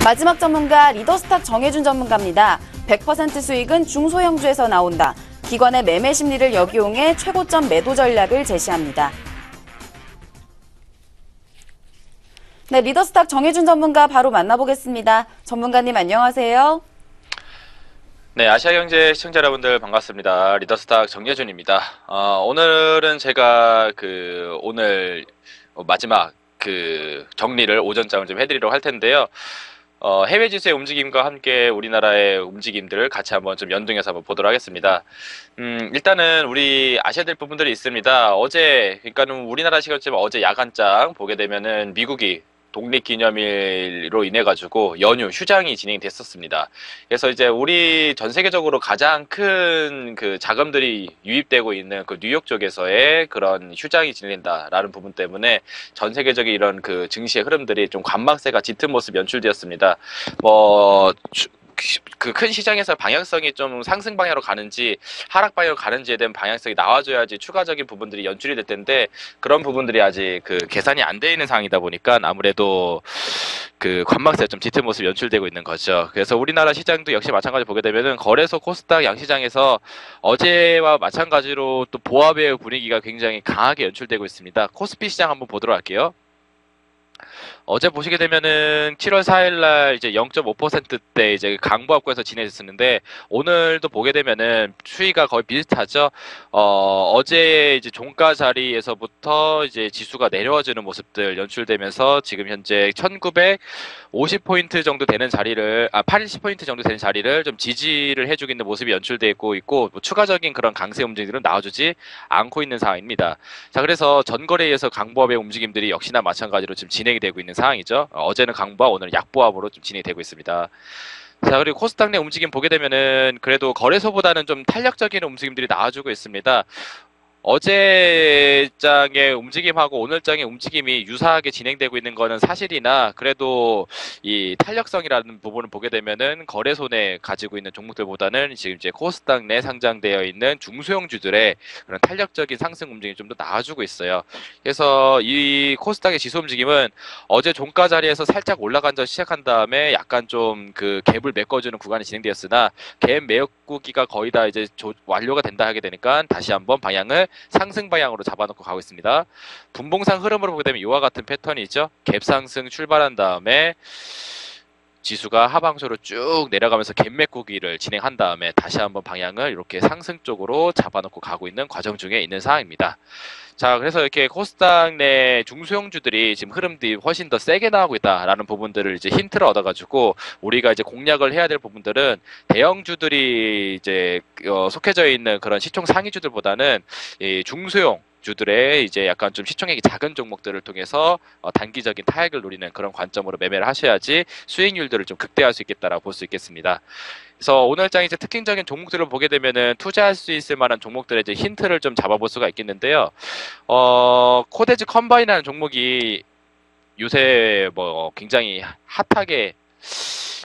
마지막 전문가 리더스탁 정혜준 전문가입니다. 100% 수익은 중소형주에서 나온다. 기관의 매매 심리를 역이용해 최고점 매도 전략을 제시합니다. 네, 리더스탁 정혜준 전문가 바로 만나보겠습니다. 전문가님 안녕하세요. 네, 아시아경제 시청자 여러분들 반갑습니다. 리더스탁 정예준입니다. 오늘은 제가 오늘 마지막 정리를 오전장을 좀 해드리려고 할 텐데요. 해외 지수의 움직임과 함께 우리나라의 움직임들을 같이 한번 좀 연동해서 한번 보도록 하겠습니다. 일단은 우리 아셔야 될 부분들이 있습니다. 그러니까는 우리나라 시간쯤 어제 야간장 보게 되면은 미국이 독립기념일로 인해 가지고 연휴 휴장이 진행됐었습니다. 그래서 이제 우리 전 세계적으로 가장 큰 자금들이 유입되고 있는 뉴욕 쪽에서의 그런 휴장이 진행된다라는 부분 때문에 전 세계적인 이런 증시의 흐름들이 좀 관망세가 짙은 모습 연출되었습니다. 큰 시장에서 방향성이 좀 상승 방향으로 가는지 하락 방향으로 가는지에 대한 방향성이 나와줘야지 추가적인 부분들이 연출이 될 텐데 그런 부분들이 아직 계산이 안 돼 있는 상황이다 보니까 아무래도 관망세가 좀 짙은 모습이 연출되고 있는 거죠. 그래서 우리나라 시장도 역시 마찬가지로 보게 되면은 거래소 코스닥 양시장에서 어제와 마찬가지로 또 보합의 분위기가 굉장히 강하게 연출되고 있습니다. 코스피 시장 한번 보도록 할게요. 어제 보시게 되면은 7월 4일날 이제 0.5%대 이제 강보합권에서 지내졌었는데 오늘도 보게 되면은 추이가 거의 비슷하죠. 어제 이제 종가 자리에서부터 이제 지수가 내려와주는 모습들 연출되면서 지금 현재 1950포인트 정도 되는 자리를 80포인트 정도 되는 자리를 좀 지지를 해주고 있는 모습이 연출되고 있고 뭐 추가적인 그런 강세 움직임들은 나와주지 않고 있는 상황입니다. 자, 그래서 전거래에서 강보합의 움직임들이 역시나 마찬가지로 지금 진행이 되고 있는 상황이죠. 어제는 강보합, 오늘 약보합으로 좀 진행이 되고 있습니다. 자, 그리고 코스닥 내 움직임 보게 되면은 그래도 거래소보다는 좀 탄력적인 움직임들이 나와주고 있습니다. 어제 장의 움직임하고 오늘 장의 움직임이 유사하게 진행되고 있는 거는 사실이나 그래도 이 탄력성이라는 부분을 보게 되면은 거래소 내 가지고 있는 종목들보다는 지금 이제 코스닥 내 상장되어 있는 중소형주들의 그런 탄력적인 상승 움직임이 좀 더 나와주고 있어요. 그래서 이 코스닥의 지수 움직임은 어제 종가 자리에서 살짝 올라간 점 시작한 다음에 약간 좀 갭을 메꿔주는 구간이 진행되었으나 갭 메꾸기가 거의 다 이제 완료가 된다 하게 되니까 다시 한번 방향을 상승 방향으로 잡아놓고 가고 있습니다. 분봉상 흐름으로 보게 되면 이와 같은 패턴이 있죠. 갭 상승 출발한 다음에 지수가 하방으로 쭉 내려가면서 갭 메꾸기를 진행한 다음에 다시 한번 방향을 이렇게 상승 쪽으로 잡아놓고 가고 있는 과정 중에 있는 상황입니다. 자, 그래서 이렇게 코스닥 내 중소형주들이 지금 흐름들이 훨씬 더 세게 나오고 있다라는 부분들을 이제 힌트를 얻어가지고 우리가 이제 공략을 해야 될 부분들은 대형주들이 이제 속해져 있는 그런 시총 상위주들보다는 이 중소형 주들의 이제 약간 좀 시총액이 작은 종목들을 통해서 단기적인 타액을 노리는 그런 관점으로 매매를 하셔야지 수익률들을 좀 극대화할 수 있겠다라고 볼 수 있겠습니다. 그래서 오늘 장 이제 특징적인 종목들을 보게 되면은 투자할 수 있을 만한 종목들의 이제 힌트를 좀 잡아볼 수가 있겠는데요. 코데즈 컴바인이라는 종목이 요새 굉장히 핫하게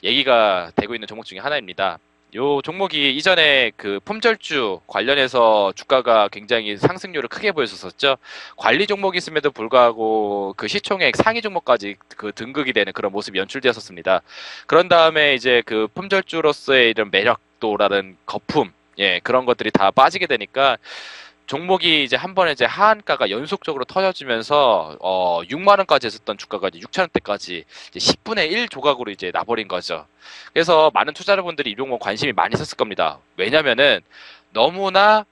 얘기가 되고 있는 종목 중에 하나입니다. 요 종목이 이전에 품절주 관련해서 주가가 굉장히 상승률을 크게 보였었죠. 관리 종목이 있음에도 불구하고 시총액 상위 종목까지 등극이 되는 그런 모습이 연출되었었습니다. 그런 다음에 이제 품절주로서의 이런 매력도라는 거품, 그런 것들이 다 빠지게 되니까 종목이 이제 한 번에 이제 하한가가 연속적으로 터져지면서 6만 원까지 했었던 주가가 이제 6천 원대까지 이제 10분의 1 조각으로 이제 나버린 거죠. 그래서 많은 투자자분들이 이 종목 관심이 많이 있었을 겁니다. 왜냐면은 너무나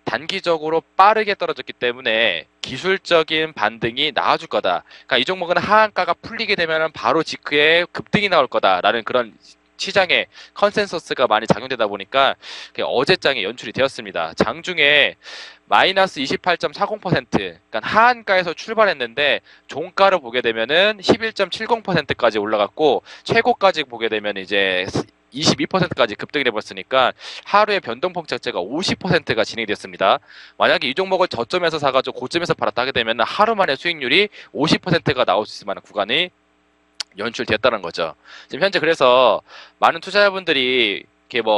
단기적으로 빠르게 떨어졌기 때문에 기술적인 반등이 나와줄 거다. 그러니까 이 종목은 하한가가 풀리게 되면은 바로 직후에 급등이 나올 거다라는 그런 시장에 컨센서스가 많이 작용되다 보니까 어제장에 연출이 되었습니다. 장중에 마이너스 28.40%, 그러니까 하한가에서 출발했는데 종가를 보게 되면은 11.70%까지 올라갔고 최고까지 보게 되면 이제 22%까지 급등이 돼버렸으니까 하루의 변동폭 자체가 50%가 진행됐습니다. 만약에 이 종목을 저점에서 사가지고 고점에서 팔았다 하게 되면 하루 만에 수익률이 50%가 나올 수 있을 만한 구간이 연출됐다는 거죠. 지금 현재 그래서 많은 투자자분들이 이렇게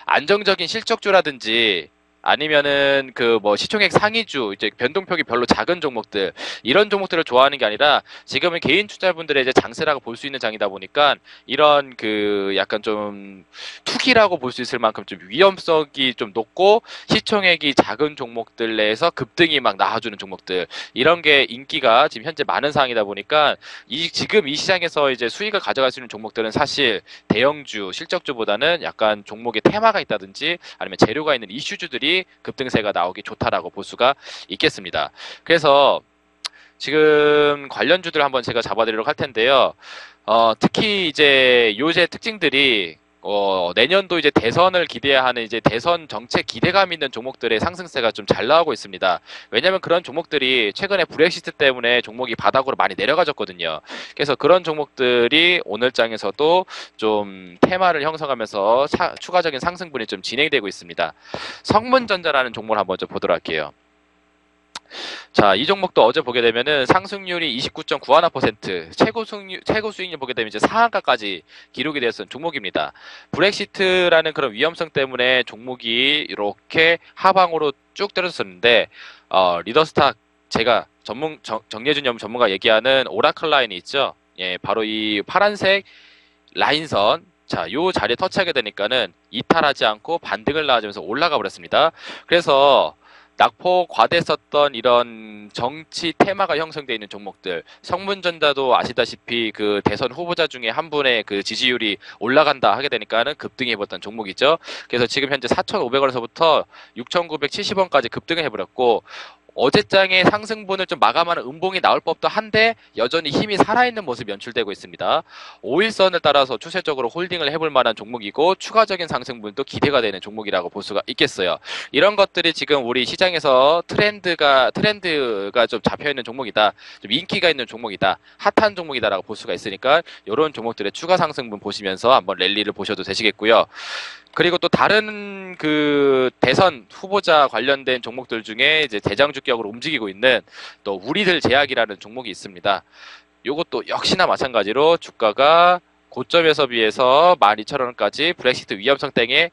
안정적인 실적주라든지 아니면은 그 뭐 시총액 상위주 이제 변동폭이 별로 작은 종목들 이런 종목들을 좋아하는 게 아니라 지금은 개인 투자분들의 이제 장세라고 볼 수 있는 장이다 보니까 이런 그 약간 좀 투기라고 볼 수 있을 만큼 좀 위험성이 좀 높고 시총액이 작은 종목들 내에서 급등이 막 나와주는 종목들 이런 게 인기가 지금 현재 많은 상황이다 보니까 지금 이 시장에서 이제 수익을 가져갈 수 있는 종목들은 사실 대형주, 실적주보다는 약간 종목의 테마가 있다든지 아니면 재료가 있는 이슈주들이 급등세가 나오기 좋다라고 볼 수가 있겠습니다. 그래서 지금 관련주들 한번 제가 잡아드리도록 할 텐데요. 특히 이제 요새 특징들이 내년도 이제 대선을 기대하는 이제 대선 정책 기대감 있는 종목들의 상승세가 좀 잘 나오고 있습니다. 왜냐하면 그런 종목들이 최근에 브렉시트 때문에 종목이 바닥으로 많이 내려가졌거든요. 그래서 그런 종목들이 오늘 장에서도 좀 테마를 형성하면서 추가적인 상승분이 좀 진행되고 있습니다. 성문전자라는 종목을 한번 좀 보도록 할게요. 자, 이 종목도 어제 보게 되면은 상승률이 29.91%, 최고 수익률 보게 되면 이제 상한가까지 기록이 됐던 종목입니다. 브렉시트라는 그런 위험성 때문에 종목이 이렇게 하방으로 쭉 떨어졌었는데, 리더스탁 제가 정예준 전문가 얘기하는 오라클 라인이 있죠. 예, 바로 이 파란색 라인선. 자, 요 자리에 터치하게 되니까는 이탈하지 않고 반등을 나와주면서 올라가 버렸습니다. 그래서 낙폭 과대했었던 이런 정치 테마가 형성되어 있는 종목들, 성문전자도 아시다시피 그 대선 후보자 중에 한 분의 그 지지율이 올라간다 하게 되니까는 급등해 입었던 종목이죠. 그래서 지금 현재 4,500원에서부터 6,970원까지 급등을 해버렸고, 어제장의 상승분을 좀 마감하는 음봉이 나올 법도 한데 여전히 힘이 살아있는 모습이 연출되고 있습니다. 5일선을 따라서 추세적으로 홀딩을 해볼 만한 종목이고 추가적인 상승분도 기대가 되는 종목이라고 볼 수가 있겠어요. 이런 것들이 지금 우리 시장에서 트렌드가 좀 잡혀있는 종목이다, 좀 인기가 있는 종목이다, 핫한 종목이다라고 볼 수가 있으니까 이런 종목들의 추가 상승분 보시면서 한번 랠리를 보셔도 되시겠고요. 그리고 또 다른 그 대선 후보자 관련된 종목들 중에 이제 대장주격으로 움직이고 있는 또 우리들 제약이라는 종목이 있습니다. 요것도 역시나 마찬가지로 주가가 고점에서 비해서 12,000원까지 브렉시트 위험성 땡에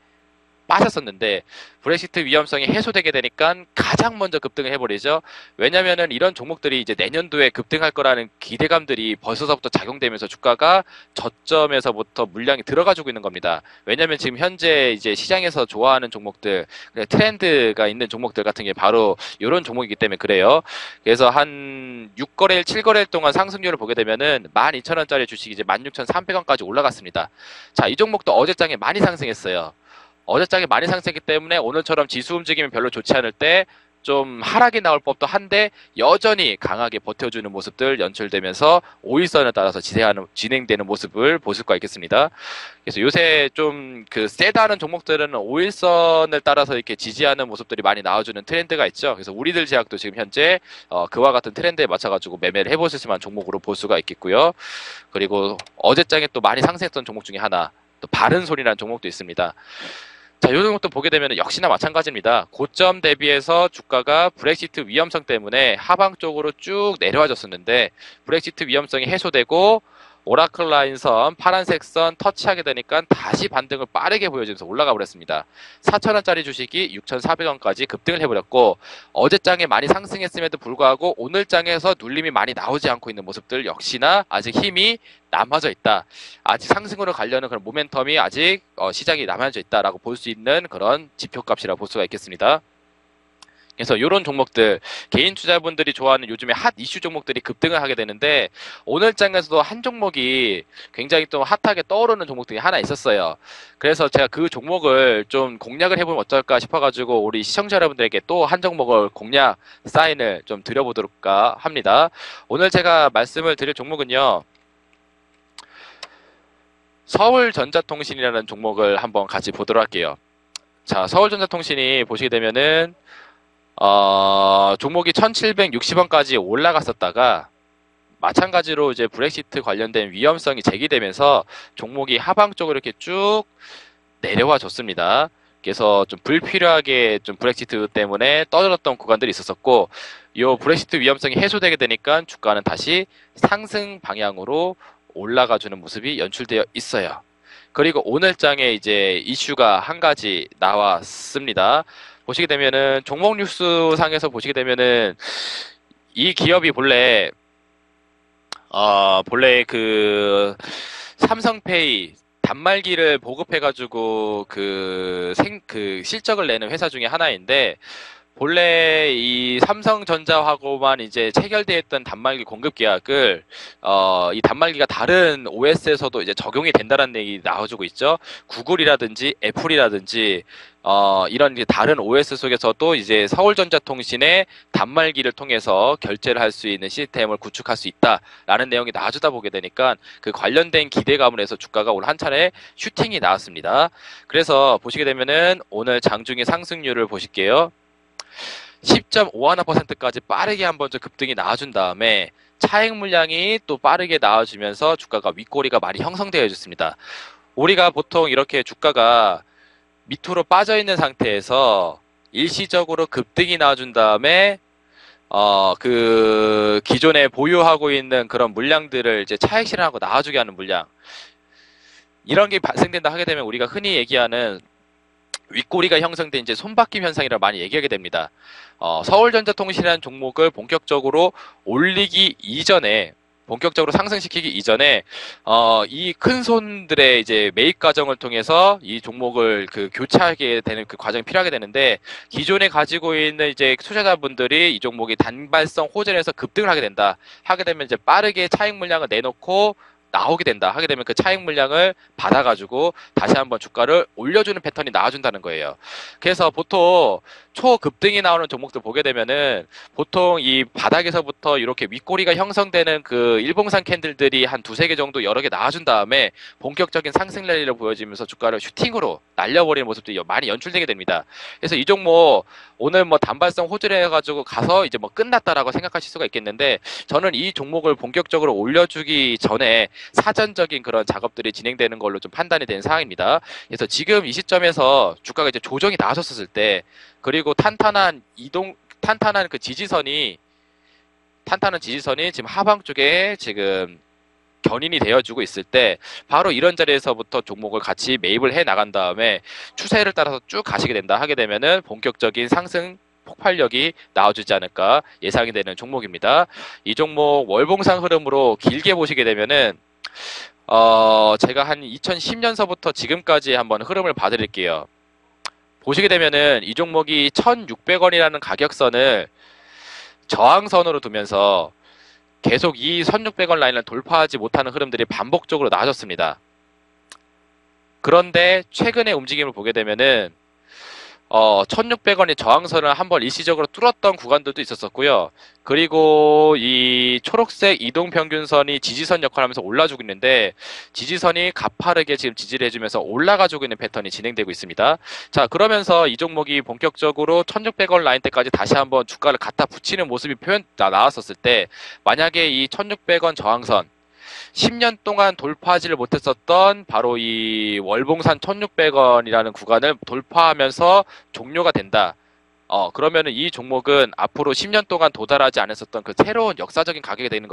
빠졌었는데 브렉시트 위험성이 해소되게 되니까 가장 먼저 급등을 해버리죠. 왜냐면은 이런 종목들이 이제 내년도에 급등할 거라는 기대감들이 벌써부터 작용되면서 주가가 저점에서부터 물량이 들어가지고 있는 겁니다. 왜냐면 지금 현재 이제 시장에서 좋아하는 종목들, 트렌드가 있는 종목들 같은 게 바로 이런 종목이기 때문에 그래요. 그래서 한 6거래일, 7거래일 동안 상승률을 보게 되면은 12,000원짜리 주식이 이제 16,300원까지 올라갔습니다. 자, 이 종목도 어제장에 많이 상승했어요. 어제장에 많이 상승했기 때문에 오늘처럼 지수 움직임이 별로 좋지 않을 때 좀 하락이 나올 법도 한데 여전히 강하게 버텨주는 모습들 연출되면서 5일선을 따라서 진행되는 모습을 볼 수가 있겠습니다. 그래서 요새 좀 그 세다는 종목들은 5일선을 따라서 이렇게 지지하는 모습들이 많이 나와주는 트렌드가 있죠. 그래서 우리들 제약도 지금 현재 그와 같은 트렌드에 맞춰가지고 매매를 해보실 만한 종목으로 볼 수가 있겠고요. 그리고 어제장에 또 많이 상승했던 종목 중에 하나, 또 바른손이라는 종목도 있습니다. 자, 이 종목도 보게 되면 역시나 마찬가지입니다. 고점 대비해서 주가가 브렉시트 위험성 때문에 하방 쪽으로 쭉 내려와줬었는데 브렉시트 위험성이 해소되고 오라클 라인선, 파란색 선 터치하게 되니까 다시 반등을 빠르게 보여주면서 올라가 버렸습니다. 4,000원짜리 주식이 6,400원까지 급등을 해버렸고 어제장에 많이 상승했음에도 불구하고 오늘장에서 눌림이 많이 나오지 않고 있는 모습들 역시나 아직 힘이 남아져 있다. 아직 상승으로 가려는 그런 모멘텀이 아직 시장이 남아져 있다라고 볼 수 있는 그런 지표값이라고 볼 수가 있겠습니다. 그래서 이런 종목들, 개인 투자분들이 좋아하는 요즘에 핫 이슈 종목들이 급등을 하게 되는데 오늘 장에서도 한 종목이 굉장히 또 핫하게 떠오르는 종목들이 하나 있었어요. 그래서 제가 그 종목을 좀 공략을 해보면 어떨까 싶어가지고 우리 시청자 여러분들에게 또 한 종목을 공략 사인을 좀 드려보도록 합니다. 오늘 제가 말씀을 드릴 종목은요, 서울전자통신이라는 종목을 한번 같이 보도록 할게요. 자, 서울전자통신이 보시게 되면은 종목이 1760원까지 올라갔었다가 마찬가지로 이제 브렉시트 관련된 위험성이 제기되면서 종목이 하방 쪽으로 이렇게 쭉 내려와 줬습니다. 그래서 좀 불필요하게 좀 브렉시트 때문에 떠들었던 구간들이 있었었고, 이 브렉시트 위험성이 해소되게 되니까 주가는 다시 상승 방향으로 올라가 주는 모습이 연출되어 있어요. 그리고 오늘장에 이제 이슈가 한 가지 나왔습니다. 보시게 되면은 종목 뉴스 상에서 보시게 되면은 이 기업이 본래 그 삼성페이 단말기를 보급해가지고 그 실적을 내는 회사 중에 하나인데, 본래 이 삼성전자하고만 이제 체결되어 있던 단말기 공급 계약을 이 단말기가 다른 OS에서도 이제 적용이 된다는 얘기 나와주고 있죠. 구글이라든지 애플이라든지 이런 이제 다른 OS 속에서도 이제 서울전자통신의 단말기를 통해서 결제를 할 수 있는 시스템을 구축할 수 있다라는 내용이 나와주다 보게 되니까 그 관련된 기대감을 해서 주가가 오늘 한 차례 슈팅이 나왔습니다. 그래서 보시게 되면은 오늘 장중의 상승률을 보실게요. 10.51%까지 빠르게 한번 좀 급등이 나와준 다음에 차익 물량이 또 빠르게 나와주면서 주가가 윗꼬리가 많이 형성되어 있습니다. 우리가 보통 이렇게 주가가 밑으로 빠져 있는 상태에서 일시적으로 급등이 나와준 다음에 그 기존에 보유하고 있는 그런 물량들을 이제 차익 실현하고 나와주게 하는 물량, 이런 게 발생된다 하게 되면 우리가 흔히 얘기하는 윗꼬리가 형성된 이제 손바뀜 현상이라 많이 얘기하게 됩니다. 서울전자통신이라는 종목을 본격적으로 올리기 이전에, 본격적으로 상승시키기 이전에 이 큰 손들의 이제 매입 과정을 통해서 이 종목을 그 교체하게 되는 그 과정이 필요하게 되는데, 기존에 가지고 있는 이제 투자자분들이 이 종목이 단발성 호전에서 급등을 하게 된다 하게 되면 이제 빠르게 차익 물량을 내놓고 나오게 된다 하게 되면 그 차익 물량을 받아가지고 다시 한번 주가를 올려주는 패턴이 나와준다는 거예요. 그래서 보통 초급등이 나오는 종목들 보게 되면은 보통 이 바닥에서부터 이렇게 윗꼬리가 형성되는 그 일봉상 캔들들이 한 두세 개 정도 여러 개 나와준 다음에 본격적인 상승 랠리를 보여주면서 주가를 슈팅으로 날려버리는 모습들이 많이 연출되게 됩니다. 그래서 이 종목 오늘 뭐 단발성 호전해가지고 가서 이제 뭐 끝났다라고 생각하실 수가 있겠는데, 저는 이 종목을 본격적으로 올려주기 전에 사전적인 그런 작업들이 진행되는 걸로 좀 판단이 되는 상황입니다. 그래서 지금 이 시점에서 주가가 이제 조정이 나섰을 때, 그리고 탄탄한 그 지지선이 지금 하방 쪽에 지금 견인이 되어주고 있을 때, 바로 이런 자리에서부터 종목을 같이 매입을 해 나간 다음에 추세를 따라서 쭉 가시게 된다 하게 되면은 본격적인 상승 폭발력이 나와주지 않을까 예상이 되는 종목입니다. 이 종목 월봉상 흐름으로 길게 보시게 되면은 제가 한 2010년서부터 지금까지 한번 흐름을 봐드릴게요. 보시게 되면은 이 종목이 1,600원이라는 가격선을 저항선으로 두면서 계속 이 1,600원 라인을 돌파하지 못하는 흐름들이 반복적으로 나와졌습니다. 그런데 최근의 움직임을 보게 되면은 1,600원이 저항선을 한번 일시적으로 뚫었던 구간들도 있었었고요. 그리고 이 초록색 이동평균선이 지지선 역할을 하면서 올라주고 있는데, 지지선이 가파르게 지금 지지를 해주면서 올라가주고 있는 패턴이 진행되고 있습니다. 자, 그러면서 이 종목이 본격적으로 1,600원 라인 때까지 다시 한번 주가를 갖다 붙이는 모습이 나왔었을 때, 만약에 이 1,600원 저항선 10년 동안 돌파하지를 못했었던 바로 이 월봉산 1,600원이라는 구간을 돌파하면서 종료가 된다. 그러면은 이 종목은 앞으로 10년 동안 도달하지 않았었던 그 새로운 역사적인 가격이 되는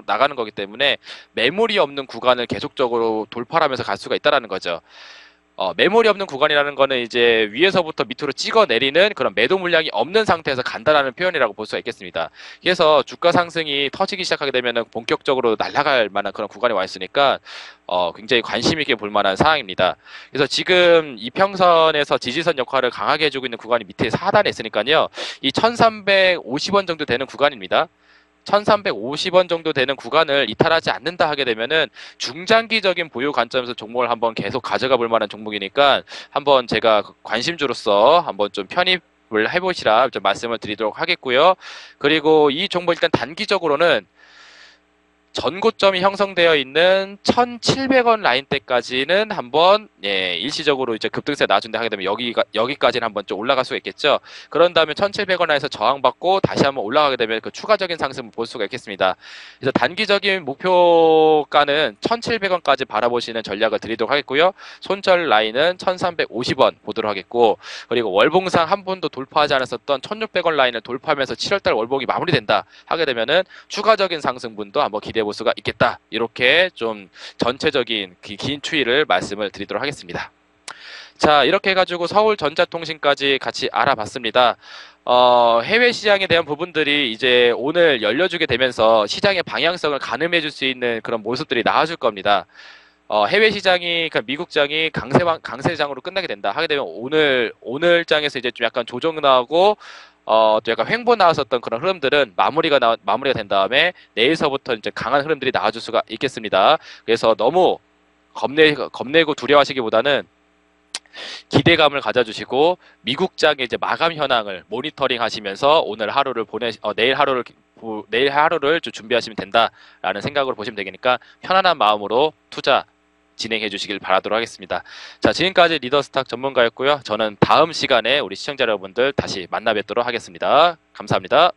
나가는 거기 때문에 매물이 없는 구간을 계속적으로 돌파하면서 갈 수가 있다라는 거죠. 매물이 없는 구간이라는 거는 이제 위에서부터 밑으로 찍어 내리는 그런 매도 물량이 없는 상태에서 간다라는 표현이라고 볼 수가 있겠습니다. 그래서 주가 상승이 터지기 시작하게 되면은 본격적으로 날아갈 만한 그런 구간에 와 있으니까 굉장히 관심 있게 볼 만한 상황입니다. 그래서 지금 이평선에서 지지선 역할을 강하게 해주고 있는 구간이 밑에 하단에 있으니까요. 이 1,350원 정도 되는 구간입니다. 1,350원 정도 되는 구간을 이탈하지 않는다 하게 되면은 중장기적인 보유 관점에서 종목을 한번 계속 가져가 볼 만한 종목이니까 한번 제가 관심주로서 한번 좀 편입을 해보시라 좀 말씀을 드리도록 하겠고요. 그리고 이 종목 일단 단기적으로는 전고점이 형성되어 있는 1,700원 라인 때까지는 한번 일시적으로 이제 급등세 나준다 하게 되면 여기까지는 한번 좀 올라갈 수가 있겠죠. 그런 다음에 1,700원 라인에서 저항받고 다시 한번 올라가게 되면 그 추가적인 상승을 볼 수가 있겠습니다. 그래서 단기적인 목표가는 1,700원까지 바라보시는 전략을 드리도록 하겠고요. 손절 라인은 1,350원 보도록 하겠고, 그리고 월봉상 한 번도 돌파하지 않았었던 1,600원 라인을 돌파하면서 7월달 월봉이 마무리된다 하게 되면은 추가적인 상승분도 한번 기대 기대해 볼 수가 있겠다. 이렇게 좀 전체적인 긴 추이를 말씀을 드리도록 하겠습니다. 자, 이렇게 해가지고 서울전자통신까지 같이 알아봤습니다. 해외 시장에 대한 부분들이 이제 오늘 열려주게 되면서 시장의 방향성을 가늠해 줄 수 있는 그런 모습들이 나와줄 겁니다. 해외 시장이, 그러니까 미국장이 강세장으로 끝나게 된다 하게 되면 오늘 장에서 이제 좀 약간 조정 나오고, 또 약간 횡보 나왔었던 그런 흐름들은 마무리가 된 다음에 내일서부터 이제 강한 흐름들이 나와줄 수가 있겠습니다. 그래서 너무 겁내고 두려워하시기보다는 기대감을 가져주시고 미국장의 이제 마감 현황을 모니터링 하시면서 내일 하루를 좀 준비하시면 된다라는 생각으로 보시면 되니까 편안한 마음으로 투자 진행해 주시길 바라도록 하겠습니다. 자, 지금까지 리더스탁 전문가였고요. 저는 다음 시간에 우리 시청자 여러분들 다시 만나 뵙도록 하겠습니다. 감사합니다.